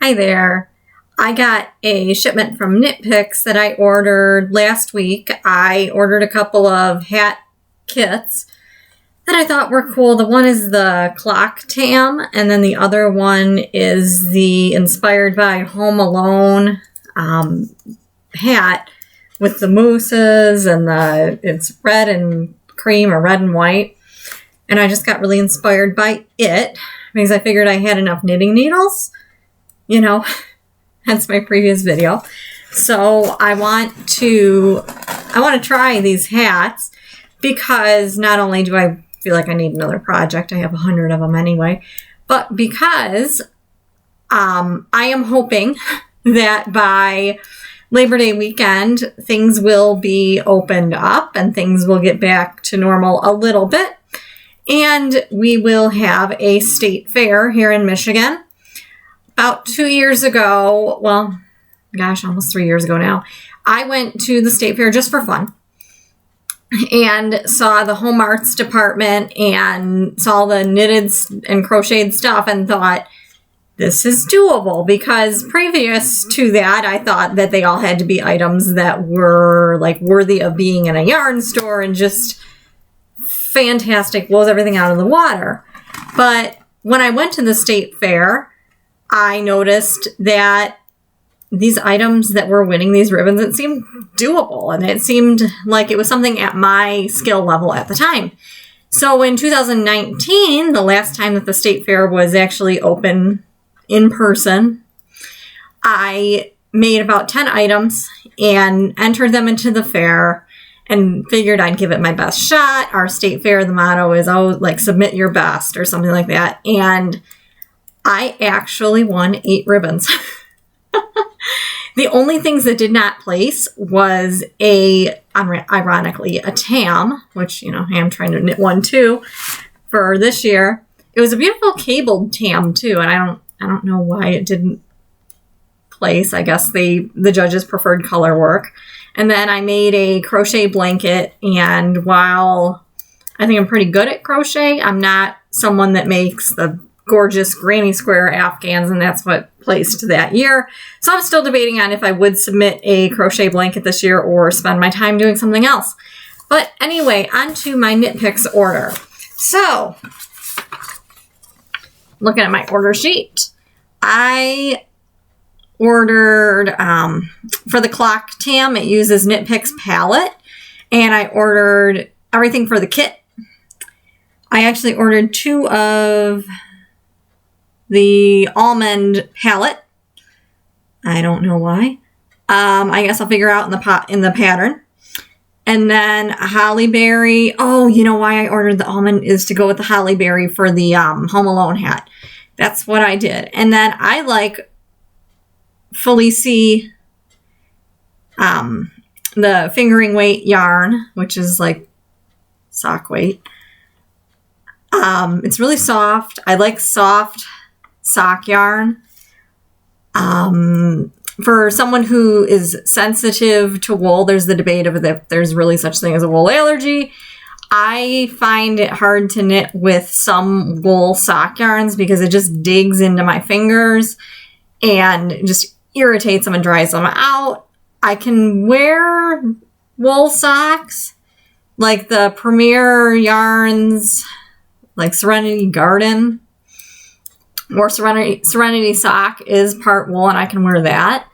Hi there. I got a shipment from Knitpicks that I ordered last week. I ordered a couple of hat kits that I thought were cool. The one is the clock tam, and then the other one is the inspired by Home Alone hat with the mooses, and it's red and cream or red and white. And I just got really inspired by it because I figured I had enough knitting needles. You know, hence my previous video. So I want to try these hats because not only do I feel like I need another project, I have 100 of them anyway, but because I am hoping that by Labor Day weekend, things will be opened up and things will get back to normal a little bit. And we will have a state fair here in Michigan. About 2 years ago, well, gosh, almost 3 years ago now, I went to the state fair just for fun and saw the home arts department and saw the knitted and crocheted stuff and thought, this is doable, because previous to that, I thought that they all had to be items that were like worthy of being in a yarn store and just fantastic, blows everything out of the water. But when I went to the state fair, I noticed that these items that were winning these ribbons, it seemed doable, and it seemed like it was something at my skill level at the time. So in 2019, the last time that the state fair was actually open in person, I made about 10 items and entered them into the fair and figured I'd give it my best shot. Our state fair, the motto is, submit your best or something like that. And I actually won 8 ribbons. The only things that did not place was ironically, a tam, which, I am trying to knit one too for this year. It was a beautiful cabled tam too, and I don't know why it didn't place. I guess the judges preferred color work. And then I made a crochet blanket, and while I think I'm pretty good at crochet, I'm not someone that makes the gorgeous granny square Afghans, and that's what placed that year. So I'm still debating on if I would submit a crochet blanket this year or spend my time doing something else. But anyway, on to my Knitpicks order. So, looking at my order sheet, I ordered, for the clock tam, it uses Knitpicks palette, and I ordered everything for the kit. I actually ordered 2 of the almond palette. I don't know why. I guess I'll figure out in the pattern. And then a holly berry. Oh, you know why I ordered the almond is to go with the holly berry for the Home Alone hat. That's what I did. And then I like Felici, the fingering weight yarn, which is like sock weight. It's really soft. I like soft sock yarn. For someone who is sensitive to wool, there's the debate of if there's really such thing as a wool allergy. I find it hard to knit with some wool sock yarns because it just digs into my fingers and just irritates them and dries them out. I can wear wool socks, like the Premier yarns, like Serenity Garden, or Serenity Sock is part wool, and I can wear that.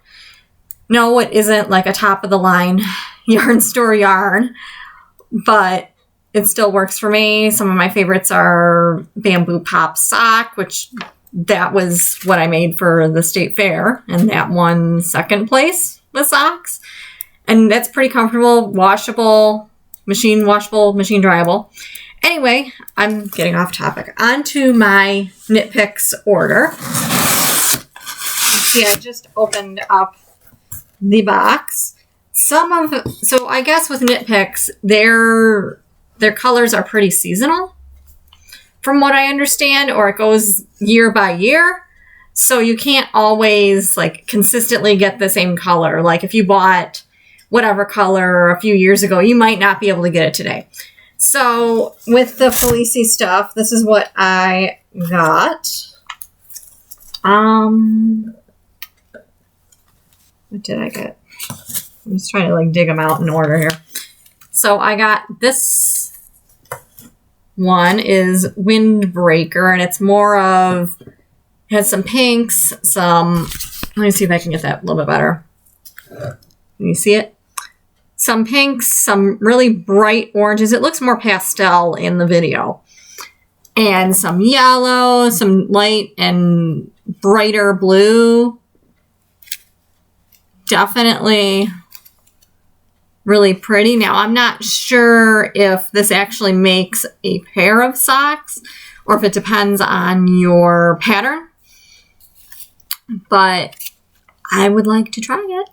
No, it isn't like a top-of-the-line yarn store yarn, but it still works for me. Some of my favorites are Bamboo Pop Sock, which that was what I made for the state fair, and that won second place with socks. And that's pretty comfortable, washable, machine dryable. Anyway, I'm getting off topic. On to my Knitpicks order. See, I just opened up the box. So I guess with Knitpicks, their colors are pretty seasonal, from what I understand, or it goes year by year. So you can't always consistently get the same color. Like if you bought whatever color a few years ago, you might not be able to get it today. So with the Felici stuff, this is what I got. What did I get? I'm just trying to like dig them out in order here. So I got this one is Windbreaker, and it's more of, has some pinks, some, let me see if I can get that a little bit better. Can you see it? Some pinks, some really bright oranges. It looks more pastel in the video. And some yellow, some light and brighter blue. Definitely really pretty. Now, I'm not sure if this actually makes a pair of socks or if it depends on your pattern. But I would like to try it.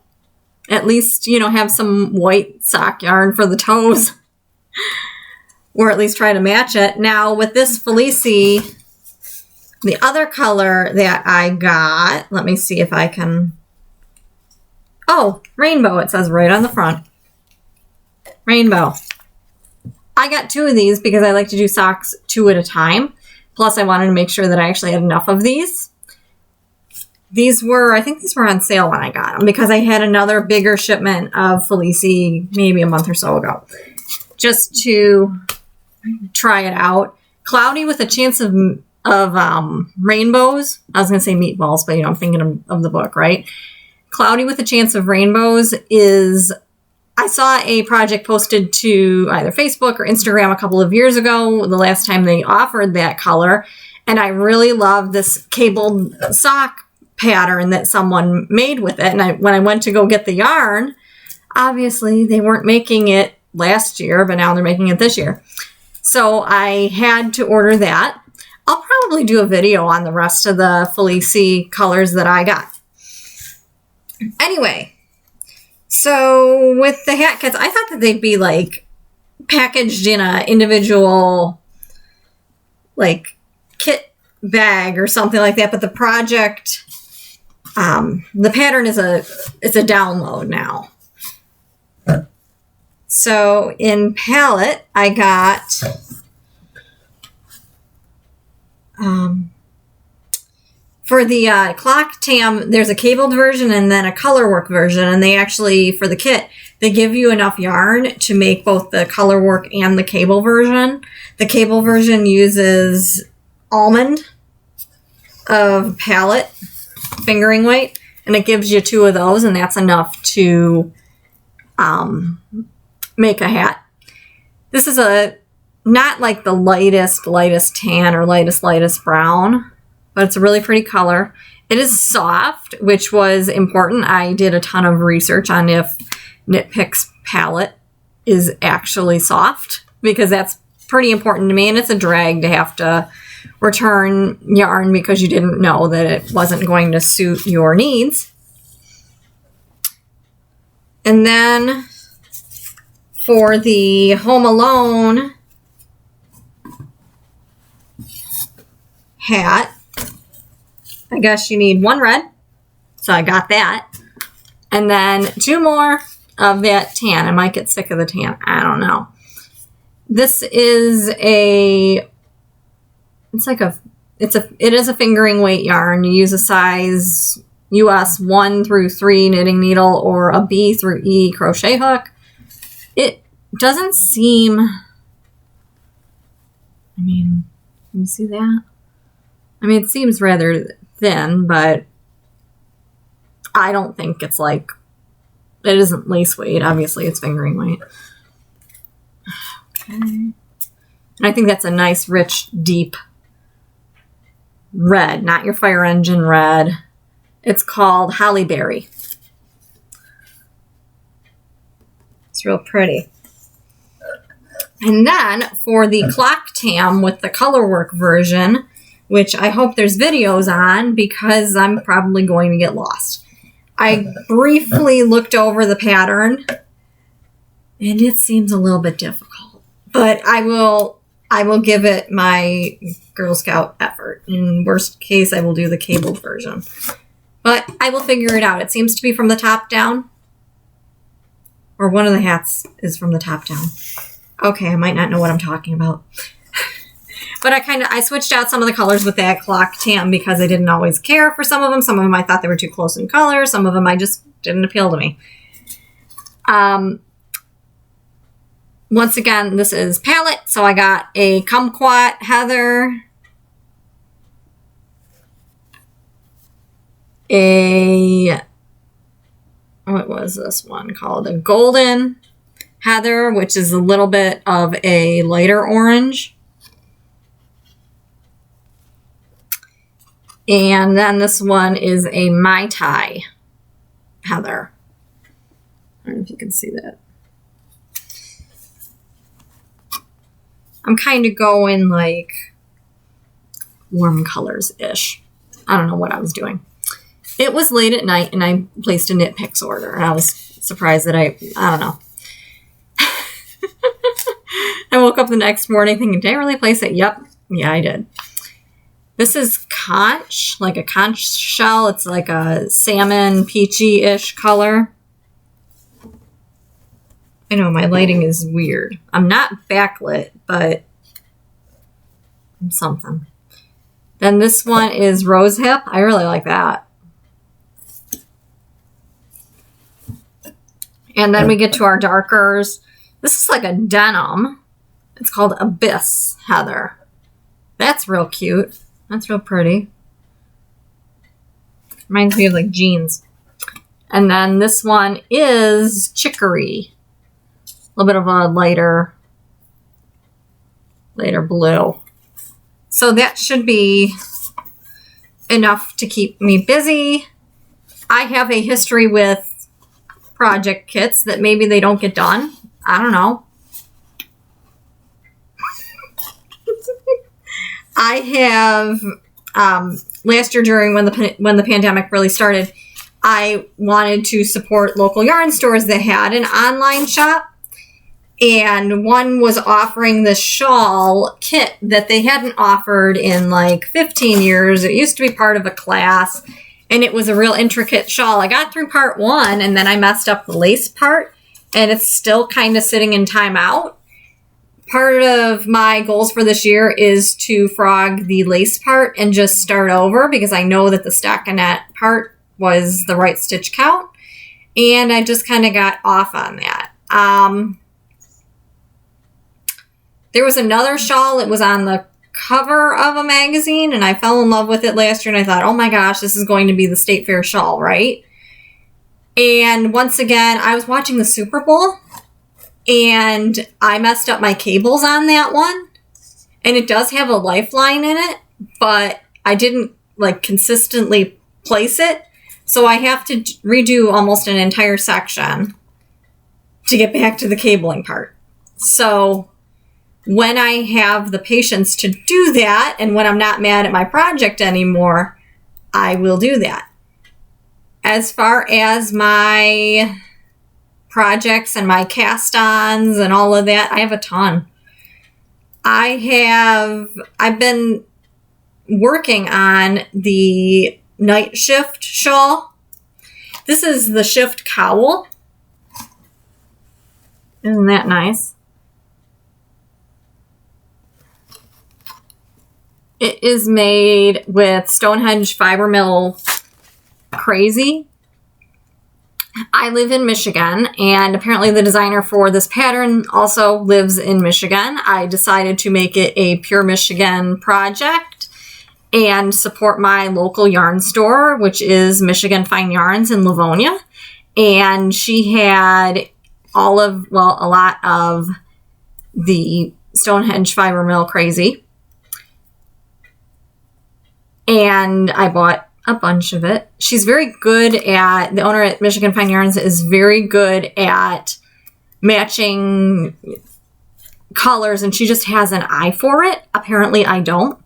At least, you know, have some white sock yarn for the toes. Or at least try to match it. Now, with this Felicie, the other color that I got, let me see if I can... Oh, rainbow, it says right on the front. Rainbow. I got 2 of these because I like to do socks 2 at a time. Plus, I wanted to make sure that I actually had enough of these. These were, I think these were on sale when I got them because I had another bigger shipment of Felicie maybe a month or so ago. Just to try it out. Cloudy with a chance of rainbows. I was going to say meatballs, but you know, I'm thinking of the book, right? Cloudy with a chance of rainbows is, I saw a project posted to either Facebook or Instagram a couple of years ago, the last time they offered that color. And I really love this cabled sock pattern that someone made with it. And when I went to go get the yarn, obviously they weren't making it last year, but now they're making it this year. So I had to order that. I'll probably do a video on the rest of the Felicie colors that I got. Anyway, so with the hat kits, I thought that they'd be like packaged in a individual like kit bag or something like that. But the project, the pattern is it's a download now. So in palette, I got for the clock tam, there's a cabled version and then a color work version. And they actually, for the kit, they give you enough yarn to make both the color work and the cable version. The cable version uses almond of palette fingering weight, and it gives you 2 of those, and that's enough to make a hat. This is not like the lightest tan or lightest brown, but it's a really pretty color. It is soft, which was important. I did a ton of research on if Knitpicks palette is actually soft, because that's pretty important to me, and it's a drag to have to return yarn because you didn't know that it wasn't going to suit your needs. And then for the Home Alone hat, I guess you need 1 red, so I got that. And then 2 more of that tan. I might get sick of the tan. I don't know. This is it is a fingering weight yarn. You use a size US 1 through 3 knitting needle or a B through E crochet hook. It doesn't seem, I mean, can you see that? I mean, it seems rather thin, but I don't think it's like, it isn't lace weight. Obviously, it's fingering weight. Okay. And I think that's a nice, rich, deep red, not your fire engine red. It's called Holly Berry. It's real pretty. And then for the clock tam with the color work version, which I hope there's videos on because I'm probably going to get lost. I briefly looked over the pattern and it seems a little bit difficult, but I will give it my Girl Scout effort. In worst case, I will do the cabled version, but I will figure it out. It seems to be from the top down, or one of the hats is from the top down. Okay, I might not know what I'm talking about. But I switched out some of the colors with that clock tam because I didn't always care for some of them. Some of them I thought they were too close in color. Some of them I just Didn't appeal to me. Once again, this is palette. So I got a Kumquat Heather, what was this one called? A Golden Heather, which is a little bit of a lighter orange. And then this one is a Mai Tai Heather. I don't know if you can see that. I'm kind of going like warm colors-ish. I don't know what I was doing. It was late at night and I placed a Knitpicks order. And I was surprised that I don't know. I woke up the next morning thinking, did I really place it? Yep. Yeah, I did. This is conch, like a conch shell. It's like a salmon peachy-ish color. I know my lighting is weird. I'm not backlit, but I'm something. Then this one is rose hip. I really like that. And then we get to our darkers. This is like a denim. It's called Abyss Heather. That's real cute. That's real pretty. Reminds me of like jeans. And then this one is Chicory. A little bit of a lighter blue. So that should be enough to keep me busy. I have a history with project kits that maybe they don't get done. I don't know. I have last year during when the pandemic really started, I wanted to support local yarn stores that had an online shop, and one was offering the shawl kit that they hadn't offered in like 15 years. It used to be part of a class, and it was a real intricate shawl. I got through part one, and then I messed up the lace part, and it's still kind of sitting in timeout. Part of my goals for this year is to frog the lace part and just start over, because I know that the stockinette part was the right stitch count, and I just kind of got off on that. There was another shawl. It was on the cover of a magazine, and I fell in love with it last year, and I thought, oh my gosh, this is going to be the State Fair shawl, right? And once again, I was watching the Super Bowl, and I messed up my cables on that one. And it does have a lifeline in it, but I didn't like consistently place it. So I have to redo almost an entire section to get back to the cabling part. So when I have the patience to do that, and when I'm not mad at my project anymore, I will do that. As far as my projects and my cast-ons and all of that, I have a ton. I've been working on the night shift shawl. This is the shift cowl. Isn't that nice? It is made with Stonehenge Fiber Mill Crazy. I live in Michigan, and apparently the designer for this pattern also lives in Michigan. I decided to make it a pure Michigan project and support my local yarn store, which is Michigan Fine Yarns in Livonia. And she had a lot of the Stonehenge Fiber Mill Crazy. And I bought a bunch of it. She's very good at, the owner at Michigan Fine Yarns is very good at matching colors, and she just has an eye for it. Apparently I don't,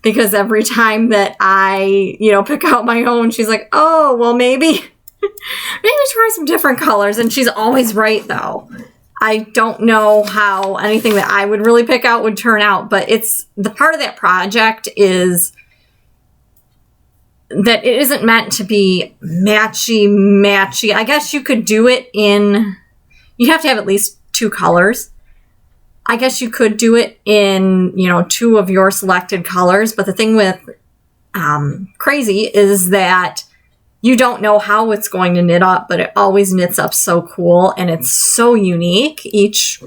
because every time that I, pick out my own, she's like, oh, well, maybe try some different colors. And she's always right, though. I don't know how anything that I would really pick out would turn out, but it's the part of that project is that it isn't meant to be matchy. I guess you could do it you have to have at least 2 colors. I guess you could do it in, 2 of your selected colors. But the thing with Crazy is that you don't know how it's going to knit up, but it always knits up so cool, and it's so unique. Each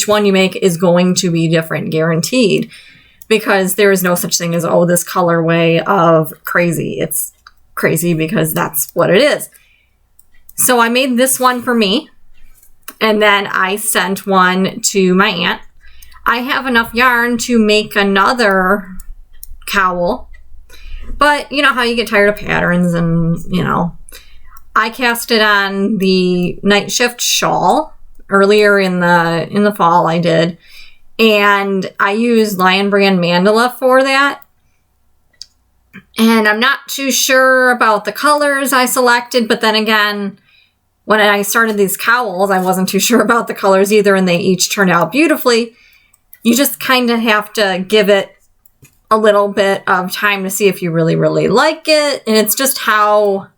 one you make is going to be different, guaranteed, because there is no such thing as, oh, this colorway of crazy. It's crazy because that's what it is. So I made this one for me, and then I sent one to my aunt. I have enough yarn to make another cowl, but you know how you get tired of patterns, and you know, I cast it on the night shift shawl earlier in the fall. I did, and I used Lion Brand Mandala for that. And I'm not too sure about the colors I selected, but then again, when I started these cowls, I wasn't too sure about the colors either, and they each turned out beautifully. You just kind of have to give it a little bit of time to see if you really, really like it. And it's just how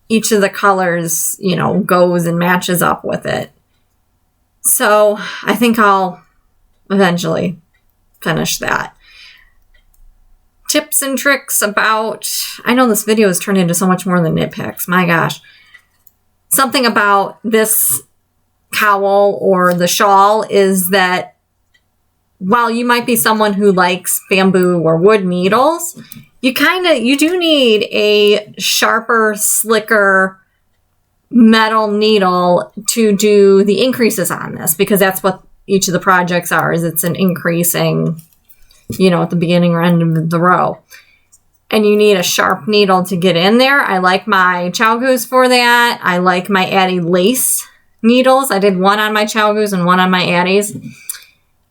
each of the colors, you know, goes and matches up with it. So I think I'll eventually finish that. Tips and tricks about, I know this video has turned into so much more than Knitpicks, my gosh. Something about this cowl or the shawl is that while you might be someone who likes bamboo or wood needles, you do need a sharper, slicker metal needle to do the increases on this, because that's what each of the projects are, is it's an increasing, you know, at the beginning or end of the row. And you need a sharp needle to get in there. I like my Chow Goose for that. I like my Addie lace needles. I did one on my Chow Goose and one on my Addie's.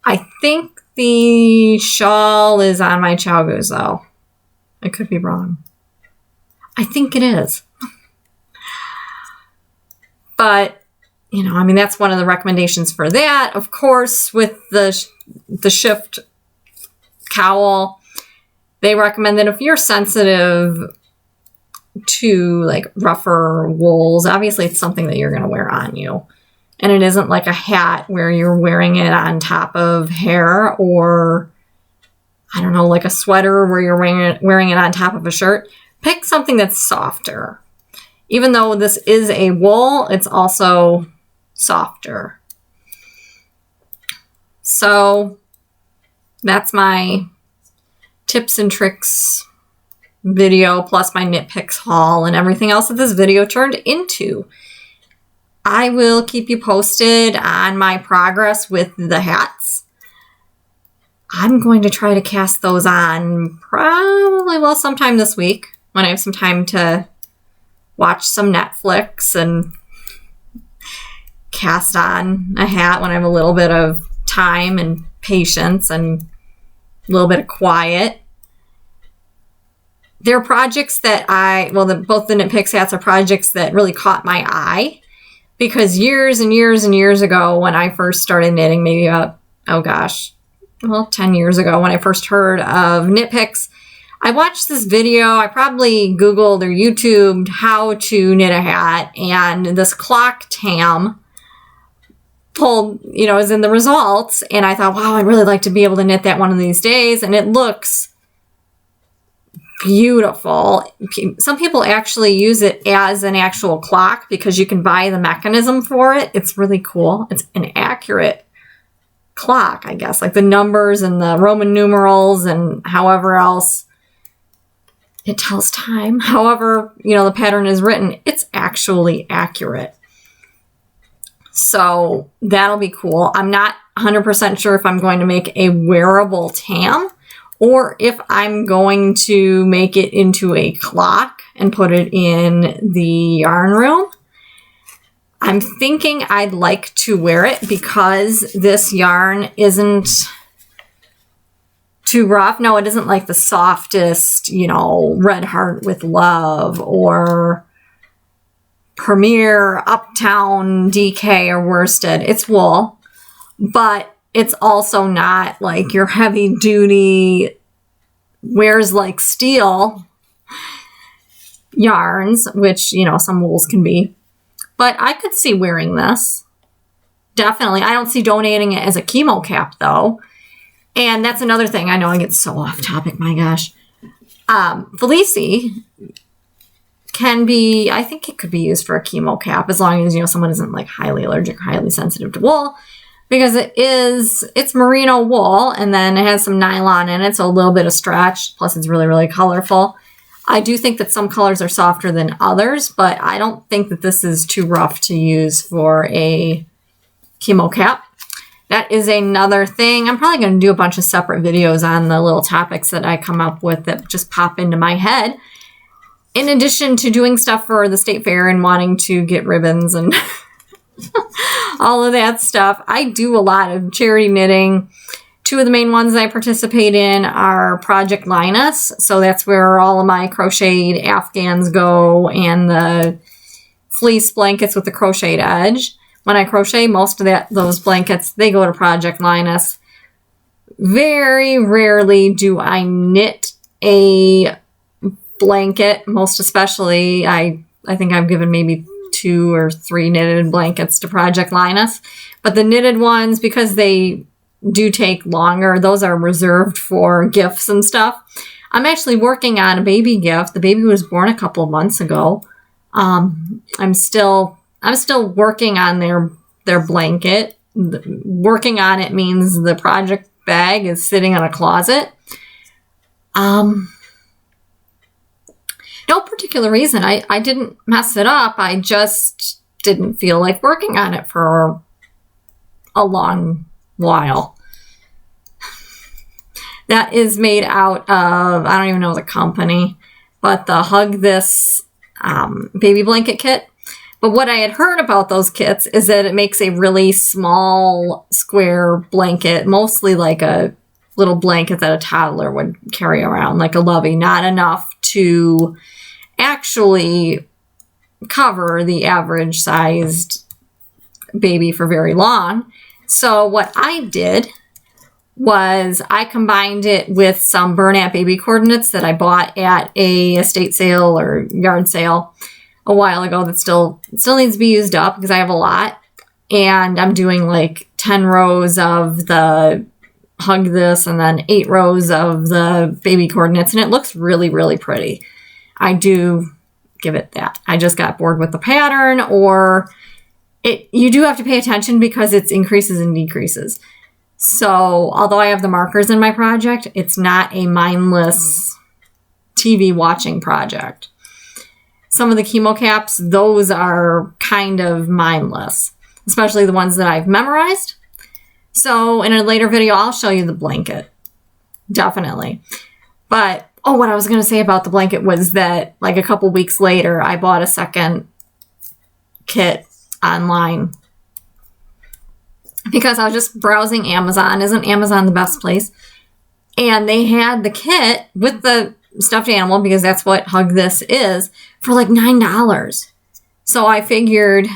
I think the shawl is on my Chow Goose, though. I could be wrong. I think it is. But, you know, I mean, that's one of the recommendations for that. Of course, with the shift cowl, they recommend that if you're sensitive to like rougher wools, obviously it's something that you're going to wear on you. And it isn't like a hat where you're wearing it on top of hair, or I don't know, like a sweater where you're wearing it on top of a shirt. Pick something that's softer. Even though this is a wool, it's also softer. So that's my tips and tricks video, plus my Knitpicks haul and everything else that this video turned into. I will keep you posted on my progress with the hats. I'm going to try to cast those on probably, well, sometime this week when I have some time to watch some Netflix and cast on a hat when I have a little bit of time and patience and a little bit of quiet. They're projects that both the Knitpicks hats are projects that really caught my eye, because years and years and years ago when I first started knitting, maybe about, 10 years ago when I first heard of Knitpicks, I watched this video. I probably Googled or YouTubed how to knit a hat, and this clock tam pulled, is in the results. And I thought, wow, I'd really like to be able to knit that one of these days. And it looks beautiful. Some people actually use it as an actual clock because you can buy the mechanism for it. It's really cool. It's an accurate clock, I guess, like the numbers and the Roman numerals and however else it tells time. However, the pattern is written, it's actually accurate. So that'll be cool. I'm not 100% sure if I'm going to make a wearable tam or if I'm going to make it into a clock and put it in the yarn room. I'm thinking I'd like to wear it because this yarn isn't too rough. No, it isn't like the softest, Red Heart with Love or Premier, Uptown, DK, or Worsted. It's wool, but it's also not like your heavy duty, wears like steel yarns, which, some wools can be. But I could see wearing this. Definitely. I don't see donating it as a chemo cap, though. And that's another thing. I know I get so off topic, my gosh. Felicie can be, I think it could be used for a chemo cap as long as, you know, someone isn't like highly allergic or highly sensitive to wool, because it's merino wool, and then it has some nylon in it, so a little bit of stretch, plus it's really, really colorful. I do think that some colors are softer than others, but I don't think that this is too rough to use for a chemo cap. That is another thing. I'm probably going to do a bunch of separate videos on the little topics that I come up with that just pop into my head. In addition to doing stuff for the state fair and wanting to get ribbons and all of that stuff, I do a lot of charity knitting. Two of the main ones I participate in are Project Linus. So that's where all of my crocheted Afghans go, and the fleece blankets with the crocheted edge. When I crochet, most of those blankets, they go to Project Linus. Very rarely do I knit a blanket. Most especially, I think I've given maybe 2 or 3 knitted blankets to Project Linus. But the knitted ones, because they do take longer, those are reserved for gifts and stuff. I'm actually working on a baby gift. The baby was born a couple of months ago. I'm still working on their blanket. Working on it means the project bag is sitting in a closet. No particular reason. I didn't mess it up. I just didn't feel like working on it for a long while. That is made out of, I don't even know the company, but the Hug This baby blanket kit. But what I had heard about those kits is that it makes a really small square blanket, mostly like a little blanket that a toddler would carry around, like a lovey, not enough to actually cover the average sized baby for very long. So what I did was I combined it with some Bernat baby coordinates that I bought at a estate sale or yard sale a while ago that still needs to be used up because I have a lot. And I'm doing like 10 rows of the Hug This and then 8 rows of the baby coordinates. And it looks really, really pretty. I do give it that. I just got bored with the pattern, or you do have to pay attention because it's increases and decreases. So although I have the markers in my project, it's not a mindless TV watching project. Some of the chemo caps, those are kind of mindless, especially the ones that I've memorized. So in a later video, I'll show you the blanket. Definitely. But, what I was going to say about the blanket was that like a couple weeks later, I bought a second kit online because I was just browsing Amazon. Isn't Amazon the best place? And they had the kit with the stuffed animal, because that's what Hug This is, for like $9. So I figured,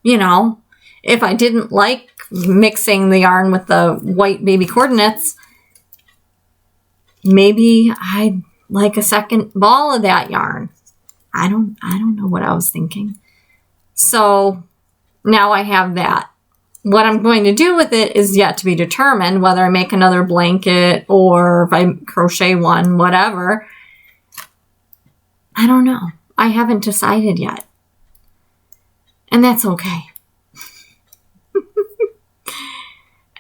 if I didn't like mixing the yarn with the white baby coordinates, maybe I'd like a second ball of that yarn. I don't know what I was thinking. So now I have that. What I'm going to do with it is yet to be determined, whether I make another blanket or if I crochet one, whatever. I don't know. I haven't decided yet. And that's okay.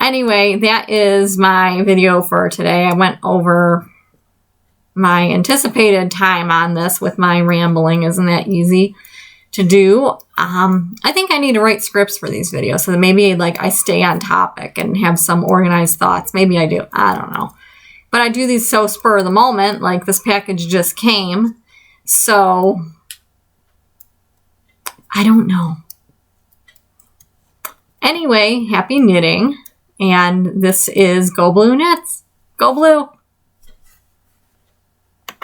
Anyway, that is my video for today. I went over my anticipated time on this with my rambling. Isn't that easy to do? I think I need to write scripts for these videos so that maybe like I stay on topic and have some organized thoughts. Maybe I do. I don't know. But I do these so spur of the moment, like this package just came. So I don't know. Anyway, happy knitting. And this is Go Blue Knits. Go Blue.